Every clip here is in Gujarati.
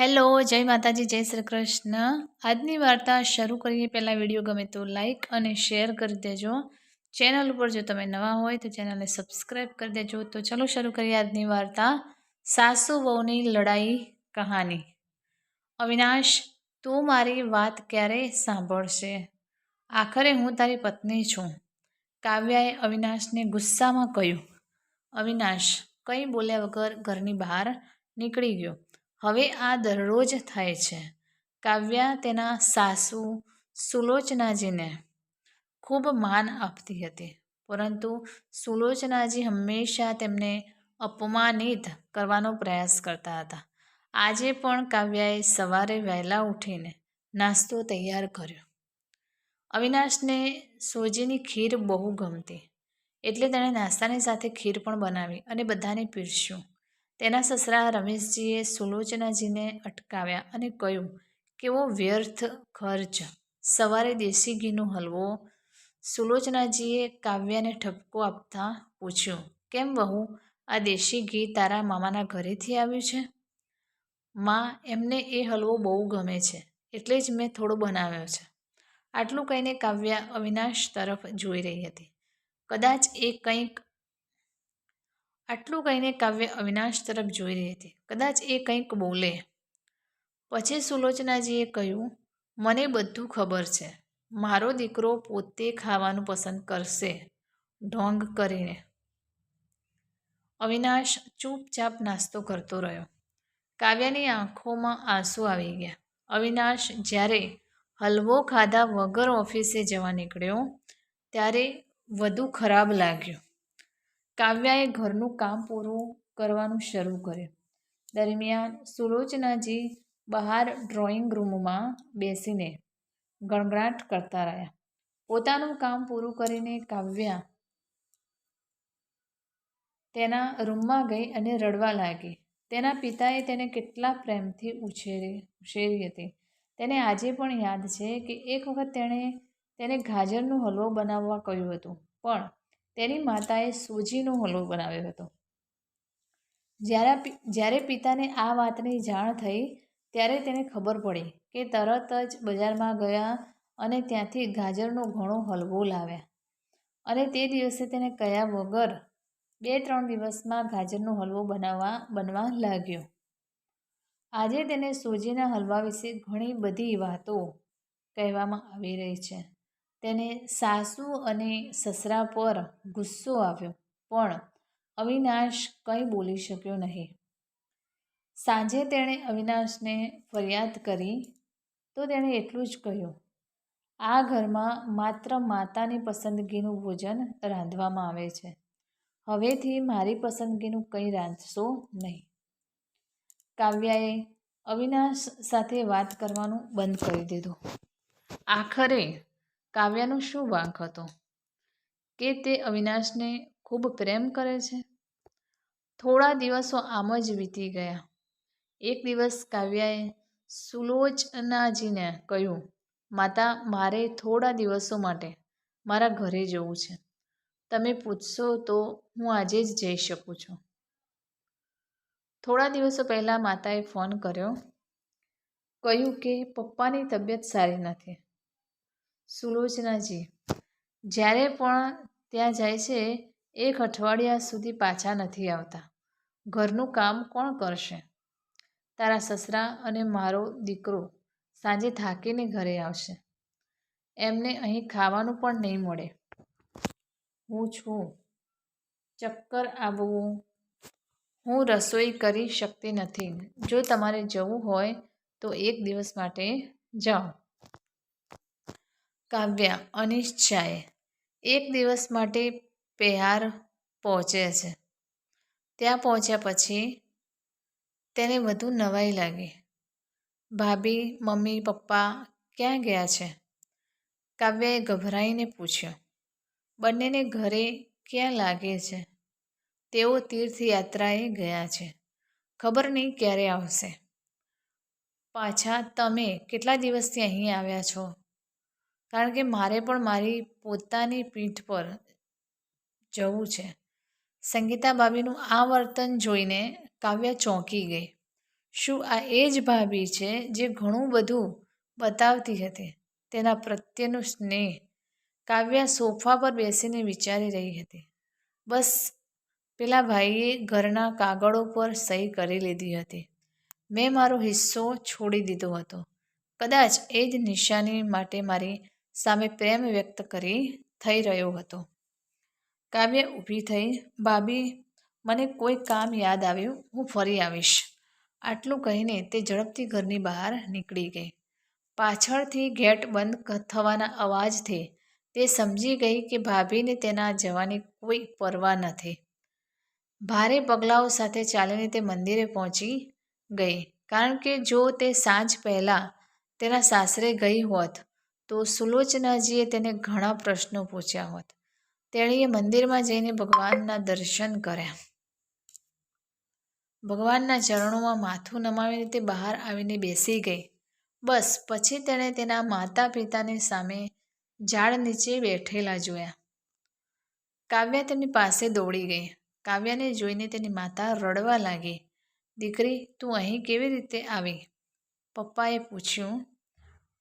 હેલો, જય માતાજી, જય શ્રી કૃષ્ણ. આજની વાર્તા શરૂ કરીએ પહેલાં વિડીયો ગમે તો લાઈક અને શેર કરી દેજો. ચેનલ ઉપર જો તમે નવા હોય તો ચેનલને સબસ્ક્રાઈબ કરી દેજો. તો ચલો શરૂ કરીએ આજની વાર્તા. સાસુ વહુની લડાઈ કહાની. અવિનાશ, તું મારી વાત ક્યારે સાંભળશે? આખરે હું તારી પત્ની છું, કાવ્યાએ અવિનાશને ગુસ્સામાં કહ્યું. અવિનાશ કંઈ બોલ્યા વગર ઘરની બહાર નીકળી ગયો. હવે આ દરરોજ થાય છે. કાવ્યા તેના સાસુ સુલોચનાજીને ખૂબ માન આપતી હતી, પરંતુ સુલોચનાજી હંમેશા તેમને અપમાનિત કરવાનો પ્રયાસ કરતા હતા. આજે પણ કાવ્યાએ સવારે વહેલા ઉઠીને નાસ્તો તૈયાર કર્યો. અવિનાશને સોજીની ખીર બહુ ગમતી, એટલે તેણે નાસ્તાની સાથે ખીર પણ બનાવી અને બધાને પીરસ્યું. તેના સસરા રમેશજીએ સુલોચનાજીને અટકાવ્યા અને કહ્યું, કેવો વ્યર્થ ખર્ચ! સવારે દેશી ઘીનો હલવો. સુલોચનાજીએ કાવ્યાને ઠપકો આપતા પૂછ્યું, કેમ વહુ, આ દેશી ઘી તારા મામાના ઘરેથી આવ્યું છે? માં, એમને એ હલવો બહુ ગમે છે, એટલે જ મેં થોડો બનાવ્યો છે. આટલું કહીને કાવ્યા અવિનાશ તરફ જોઈ રહી હતી. આટલું કહીને કાવ્ય અવિનાશ તરફ જોઈ રહી હતી. કદાચ એ કંઈક બોલે. પછી સુલોચનાજીએ કહ્યું, મને બધું ખબર છે. મારો દીકરો પોતે ખાવાનું પસંદ કરશે. ઢોંગ કરીને અવિનાશ ચૂપચાપ નાસ્તો કરતો રહ્યો. કાવ્યાની આંખોમાં આંસુ આવી ગયા. અવિનાશ જ્યારે હલવો ખાધા વગર ઓફિસે જવા નીકળ્યો ત્યારે વધુ ખરાબ લાગ્યું. કાવ્યાએ ઘરનું કામ પૂરું કરવાનું શરૂ કર્યું. દરમિયાન સુલોચનાજી બહાર ડ્રોઈંગ રૂમમાં બેસીને ગણગણાટ કરતા રહ્યા. પોતાનું કામ પૂરું કરીને કાવ્યા તેના રૂમમાં ગઈ અને રડવા લાગી. તેના પિતાએ તેને કેટલા પ્રેમથી ઉછેરી હતી. તેને આજે પણ યાદ છે કે એક વખત તેણે તેને ગાજરનો હલવો બનાવવા કહ્યું હતું, પણ તેની માતાએ સોજીનો હલવો બનાવ્યો હતો. જ્યારે પિતાને આ વાતની જાણ થઈ ત્યારે તેને ખબર પડી કે તરત જ બજારમાં ગયા અને ત્યાંથી ગાજરનો ઘણો હલવો લાવ્યા. અને તે દિવસે તેને કહ્યા વગર 2-3 દિવસમાં ગાજરનો હલવો બનવા લાગ્યો. આજે તેને સોજીના હલવા વિશે ઘણી બધી વાતો કહેવામાં આવી રહી છે. તેને સાસુ અને સસરા પર ગુસ્સો આવ્યો, પણ અવિનાશ કંઈ બોલી શક્યો નહીં. સાંજે તેણે અવિનાશને ફરિયાદ કરી તો તેણે એટલું જ કહ્યું, આ ઘરમાં માત્ર માતાની પસંદગીનું ભોજન રાંધવામાં આવે છે. હવેથી મારી પસંદગીનું કંઈ રાંધશો નહીં. કાવ્યાએ અવિનાશ સાથે વાત કરવાનું બંધ કરી દીધું. આખરે કાવ્યાનો શું વાંક હતો કે તે અવિનાશને ખૂબ પ્રેમ કરે છે? થોડા દિવસો આમ જ વીતી ગયા. એક દિવસ કાવ્યાએ સુલોચનાજીને કહ્યું, માતા, મારે થોડા દિવસો માટે મારા ઘરે જવું છે. તમે પૂછશો તો હું આજે જ જઈ શકું છું. થોડા દિવસો પહેલાં માતાએ ફોન કર્યો, કહ્યું કે પપ્પાની તબિયત સારી નથી. સુલોચનાજી જ્યારે પણ ત્યાં જાય છે 1 અઠવાડિયા સુધી પાછા નથી આવતા. ઘરનું કામ કોણ કરશે? તારા સસરા અને મારો દીકરો સાંજે થાકીને ઘરે આવશે. એમને અહીં ખાવાનું પણ નહીં મળે. હું છું. ચક્કર આવવું. હું રસોઈ કરી શકતી નથી. જો તમારે જવું હોય તો 1 દિવસ માટે જાઓ. કાવ્યા અનિચ્છાએ 1 દિવસ માટે પેહાર પહોંચે છે. ત્યાં પહોંચ્યા પછી તેને વધુ નવાઈ લાગી. ભાભી, મમ્મી, પપ્પા ક્યાં ગયા છે? કાવ્યાએ ગભરાઈને પૂછ્યું. બંનેને ઘરે ક્યાં લાગે છે? તેઓ તીર્થયાત્રાએ ગયા છે. ખબર નહીં ક્યારે આવશે પાછા. તમે કેટલા દિવસથી અહીં આવ્યા છો? કારણ કે મારે પણ મારી પોતાની પીઠ પર જવું છે. સંગીતા ભાભીનું આ વર્તન જોઈને કાવ્યા ચોંકી ગઈ. શું આ એ જ ભાભી છે જે ઘણું બધું બતાવતી હતી? તેના પ્રત્યેનું સ્નેહ. કાવ્યા સોફા પર બેસીને વિચારી રહી હતી. બસ પેલા ભાઈએ ઘરના કાગળો પર સહી કરી લીધી હતી. મેં મારો હિસ્સો છોડી દીધો હતો. કદાચ એ જ નિશાની માટે મારી સામે પ્રેમ વ્યક્ત થઈ રહ્યો હતો. કાવ્ય ઊભી થઈ. ભાભી, મને કોઈ કામ યાદ આવ્યું, હું ફરી આવીશ. આટલું કહીને તે ઝડપથી ઘરની બહાર નીકળી ગઈ. પાછળથી ગેટ બંધ થવાના અવાજથી તે સમજી ગઈ કે ભાભીને તેના જવાની કોઈ પરવા નથી. ભારે પગલાઓ સાથે ચાલીને તે મંદિરે પહોંચી ગઈ, કારણ કે જો તે સાંજ પહેલાં તેના સાસરે ગઈ હોત તો સુલોચનાજીએ તેને ઘણા પ્રશ્નો પૂછ્યા હોત. તેણીએ મંદિરમાં જઈને ભગવાનના દર્શન કર્યા. ભગવાનના ચરણોમાં માથું નમાવીને તે બહાર આવીને બેસી ગઈ. બસ પછી તેણે તેના માતા પિતાને સામે ઝાડ નીચે બેઠેલા જોયા. કાવ્યા તેમની પાસે દોડી ગઈ. કાવ્યાને જોઈને તેની માતા રડવા લાગી. દીકરી, તું અહીં કેવી રીતે આવી? પપ્પાએ પૂછ્યું.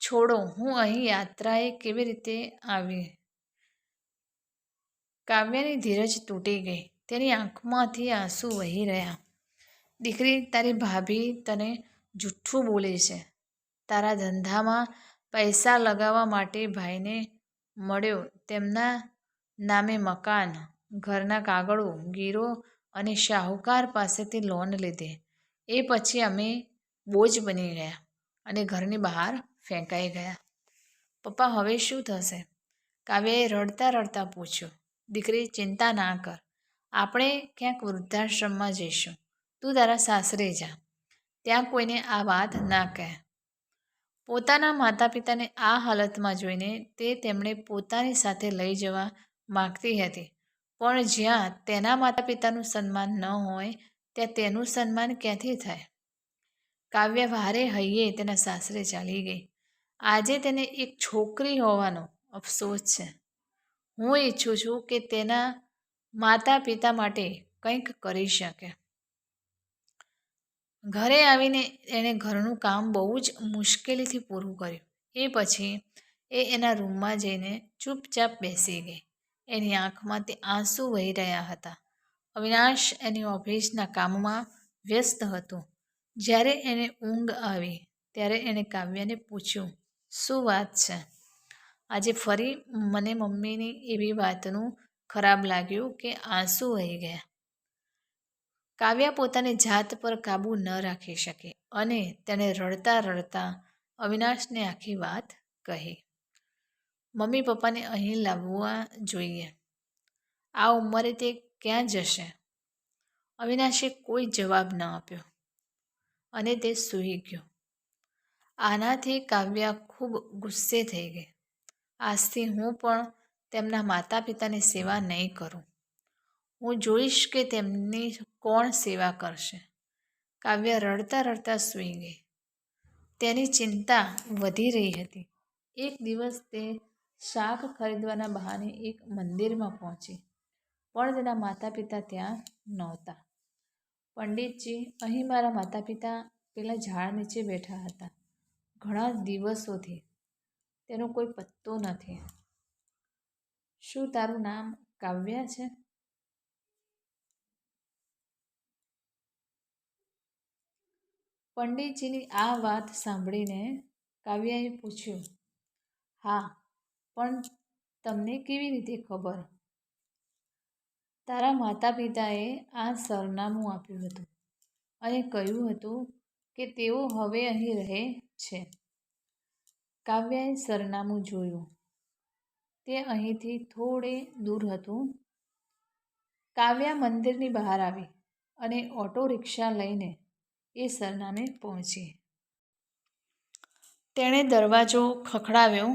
છોડો, હું અહીં યાત્રાએ કેવી રીતે આવી? કાવ્યાની ધીરજ તૂટી ગઈ. તેની આંખમાંથી આંસુ વહી રહ્યા. દીકરી, તારી ભાભી તને જૂઠું બોલે છે. તારા ધંધામાં પૈસા લગાવવા માટે ભાઈને મળ્યો, તેમના નામે મકાન, ઘરના કાગળો, ગીરો અને શાહુકાર પાસેથી લોન લીધી. એ પછી અમે બોજ બની ગયા અને ઘરની બહાર ફેંકાઈ ગયા. પપ્પા, હવે શું થશે? કાવ્યાએ રડતા રડતા પૂછ્યું. દીકરી, ચિંતા ના કર. આપણે ક્યાંક વૃદ્ધાશ્રમમાં જઈશું. તું તારા સાસરે જા. ત્યાં કોઈને આ વાત ના કહે. પોતાના માતા પિતાને આ હાલતમાં જોઈને તે તેમણે પોતાની સાથે લઈ જવા માગતી હતી, પણ જ્યાં તેના માતા પિતાનું સન્માન ન હોય ત્યાં તેનું સન્માન ક્યાંથી થાય? કાવ્ય ભારે હૈયે તેના સાસરે ચાલી ગઈ. આજે તેને એક છોકરી હોવાનો અફસોસ છે. હું ઈચ્છું છું કે તેના માતા પિતા માટે કંઈક કરી શકે. ઘરે આવીને એણે ઘરનું કામ બહુ જ મુશ્કેલીથી પૂરું કર્યું. એ પછી એ એના રૂમમાં જઈને ચૂપચાપ બેસી ગઈ. એની આંખમાંથી આંસુ વહી રહ્યા હતા. અવિનાશ એની ઓફિસના કામમાં વ્યસ્ત હતો. જ્યારે એને ઊંઘ આવી ત્યારે એણે કાવ્યાને પૂછ્યું, શું વાત છે? આજે ફરી મને મમ્મીની એવી વાતનું ખરાબ લાગ્યું કે આંસુ વહી ગયા. કાવ્યા પોતાની જાત પર કાબૂ ન રાખી શકી અને તેણે રડતા રડતા અવિનાશને આખી વાત કહી. મમ્મી પપ્પાને અહીં લાવવા જોઈએ. આ ઉંમરે તે ક્યાં જશે? અવિનાશે કોઈ જવાબ ન આપ્યો અને તે સૂઈ ગયો. આનાથી કાવ્યા ખૂબ ગુસ્સે થઈ ગઈ. આજથી હું પણ તેમના માતા પિતાની સેવા નહીં કરું. હું જોઈશ કે તેમની કોણ સેવા કરશે. કાવ્ય રડતા રડતા સૂઈ ગઈ. તેની ચિંતા વધી રહી હતી. એક દિવસ તે શાક ખરીદવાના બહાને એક મંદિરમાં પહોંચી, પણ તેના માતા પિતા ત્યાં નહોતા. પંડિતજી, અહીં મારા માતા પિતા પેલા ઝાડ નીચે બેઠા હતા. ઘણા દિવસોથી તેનો કોઈ પત્તો નથી. શું તારું નામ કાવ્યા છે? પંડિતજીની આ વાત સાંભળીને કાવ્યાએ પૂછ્યું. હા, પણ તમને કેવી રીતે ખબર? તારા માતા પિતાએ આ સરનામું આપ્યું હતું અને કહ્યું હતું કે તેઓ હવે અહીં રહે છે. કાવ્યાએ સરનામું જોયું. તે અહીંથી થોડે દૂર હતું. કાવ્યા મંદિરની બહાર આવી અને ઓટો રિક્ષા લઈને એ સરનામે પહોંચી. તેણે દરવાજો ખખડાવ્યો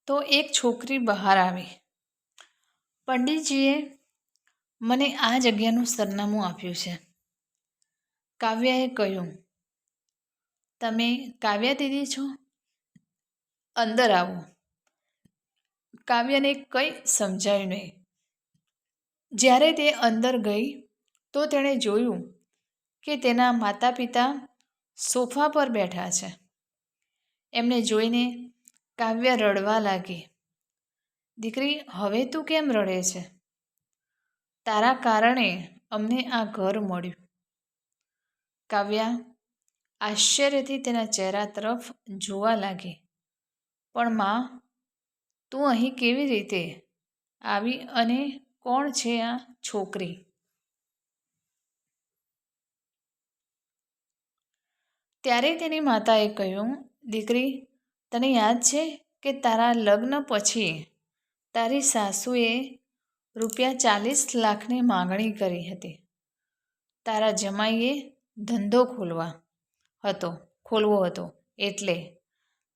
તો એક છોકરી બહાર આવી. પંડિતજીએ મને આ જગ્યાનું સરનામું આપ્યું છે, કાવ્યાએ કહ્યું. તમે કાવ્યા દીદી છો? અંદર આવો. કાવ્યાને કંઈ સમજાયું નહીં. જ્યારે તે અંદર ગઈ તો તેણે જોયું કે તેના માતા પિતા સોફા પર બેઠા છે. એમને જોઈને કાવ્ય રડવા લાગી. દીકરી, હવે તું કેમ રડે છે? તારા કારણે અમને આ ઘર મળ્યું. કાવ્યા આશ્ચર્યથી તેના ચહેરા તરફ જોવા લાગી. પણ માં, તું અહીં કેવી રીતે આવી અને કોણ છે આ છોકરી? ત્યારે તેની માતાએ કહ્યું, દીકરી, તને યાદ છે કે તારા લગ્ન પછી તારી સાસુએ ₹40 લાખની માંગણી કરી હતી. તારા જમાઈએ ધંધો ખોલવો હતો એટલે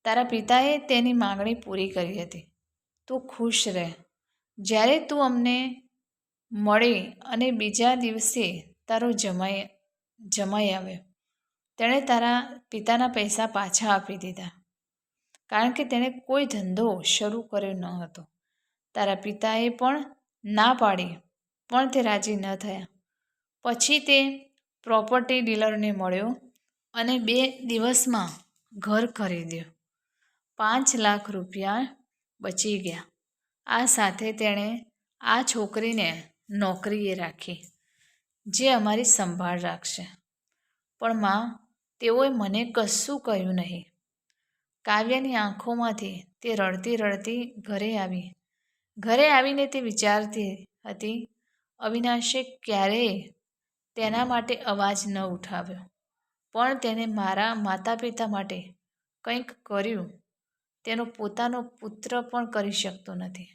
તારા પિતાએ તેની માંગણી પૂરી કરી હતી. તું ખુશ રહે. જ્યારે તું અમને મળી અને બીજા દિવસે તારો જમાઈ આવ્યો, તેણે તારા પિતાના પૈસા પાછા આપી દીધા, કારણ કે તેણે કોઈ ધંધો શરૂ કર્યો ન હતો. તારા પિતાએ પણ ના પાડી, પણ તે રાજી ન થયા. પછી તે પ્રોપર્ટી ડીલરને મળ્યો અને 2 દિવસમાં ઘર ખરીદ્યું. ₹5 લાખ બચી ગયા. આ સાથે તેણે આ છોકરીને નોકરીએ રાખી, જે અમારી સંભાળ રાખશે. પણ માં, તેઓએ મને કશું કહ્યું નહીં. કાવ્યાની આંખોમાંથી તે રડતી રડતી ઘરે આવીને તે વિચારતી હતી, અવિનાશે ક્યારેય તેના માટે અવાજ ન ઉઠાવ્યો, પણ તેણે મારા માતા પિતા માટે કંઈક કર્યું તેનો પોતાનો પુત્ર પણ કરી શકતો નથી.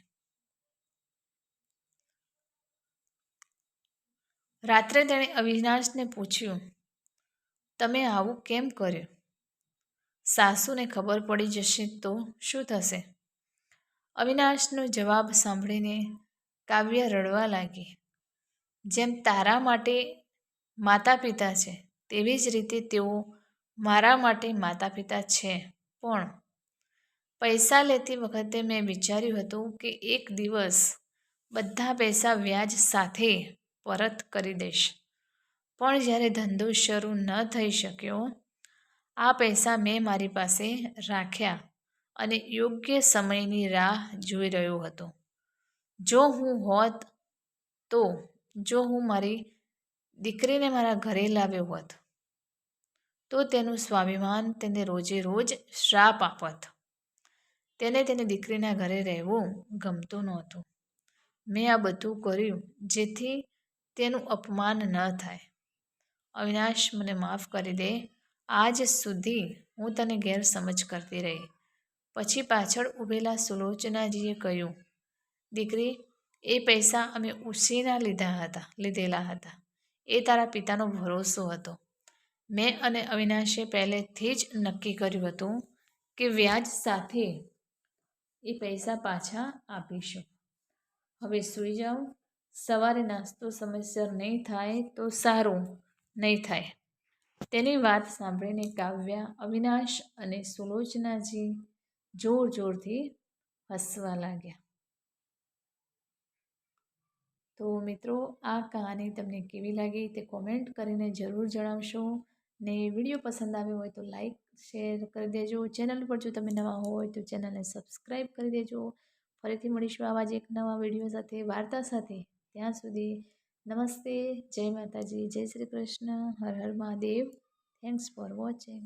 રાત્રે તેણે અવિનાશને પૂછ્યું, તમે આવું કેમ કર્યું? સાસુને ખબર પડી જશે તો શું થશે? અવિનાશનો જવાબ સાંભળીને કાવ્ય રડવા લાગી. જેમ તારા માટે માતા પિતા છે, તેવી જ રીતે તેઓ મારા માટે માતા પિતા છે. પણ પૈસા લેતી વખતે મેં વિચાર્યું હતું કે એક દિવસ બધા પૈસા વ્યાજ સાથે પરત કરી દઈશ. પણ જ્યારે ધંધો શરૂ ન થઈ શક્યો, આ પૈસા મેં મારી પાસે રાખ્યા અને યોગ્ય સમયની રાહ જોઈ રહ્યો હતો. જો હું મારી દીકરીને મારા ઘરે લાવ્યો હોત, તો તેનું સ્વાભિમાન તેને રોજે રોજ શ્રાપ આપત. તેને તેની દીકરીના ઘરે રહેવું ગમતું નહોતું. મેં આ બધું કર્યું જેથી તેનું અપમાન ન થાય. અવિનાશ, મને માફ કરી દે. આજ સુધી હું તને ગેરસમજ કરતી રહી. પછી પાછળ ઊભેલા સુલોચનાજીએ કહ્યું, દીકરી, એ પૈસા અમે ઉછીના લીધેલા હતા. એ તારા પિતાનો ભરોસો હતો. મેં અને અવિનાશે પહેલેથી જ નક્કી કર્યું હતું કે વ્યાજ સાથે એ પૈસા પાછા આપીશું. હવે સૂઈ જાઓ. સવારે નાસ્તો સમયસર નહીં થાય તો સારું નહીં થાય. તેની વાત સાંભળીને કાવ્યા, અવિનાશ અને સુલોચનાજી જોર જોરથી હસવા લાગ્યા. તો મિત્રો, આ કહાની તમને કેવી લાગી તે કોમેન્ટ કરીને જરૂર જણાવશો. ને વિડીયો પસંદ આવ્યો હોય તો લાઈક શેર કરી દેજો. ચેનલ પર જો તમે નવા હોય તો ચેનલને સબસ્ક્રાઈબ કરી દેજો. ફરીથી મળીશું આવા જ એક નવા વિડીયો સાથે, વાર્તા સાથે. ત્યાં સુધી નમસ્તે, જય માતાજી, જય શ્રી કૃષ્ણ, હર હર મહાદેવ. Thanks for watching.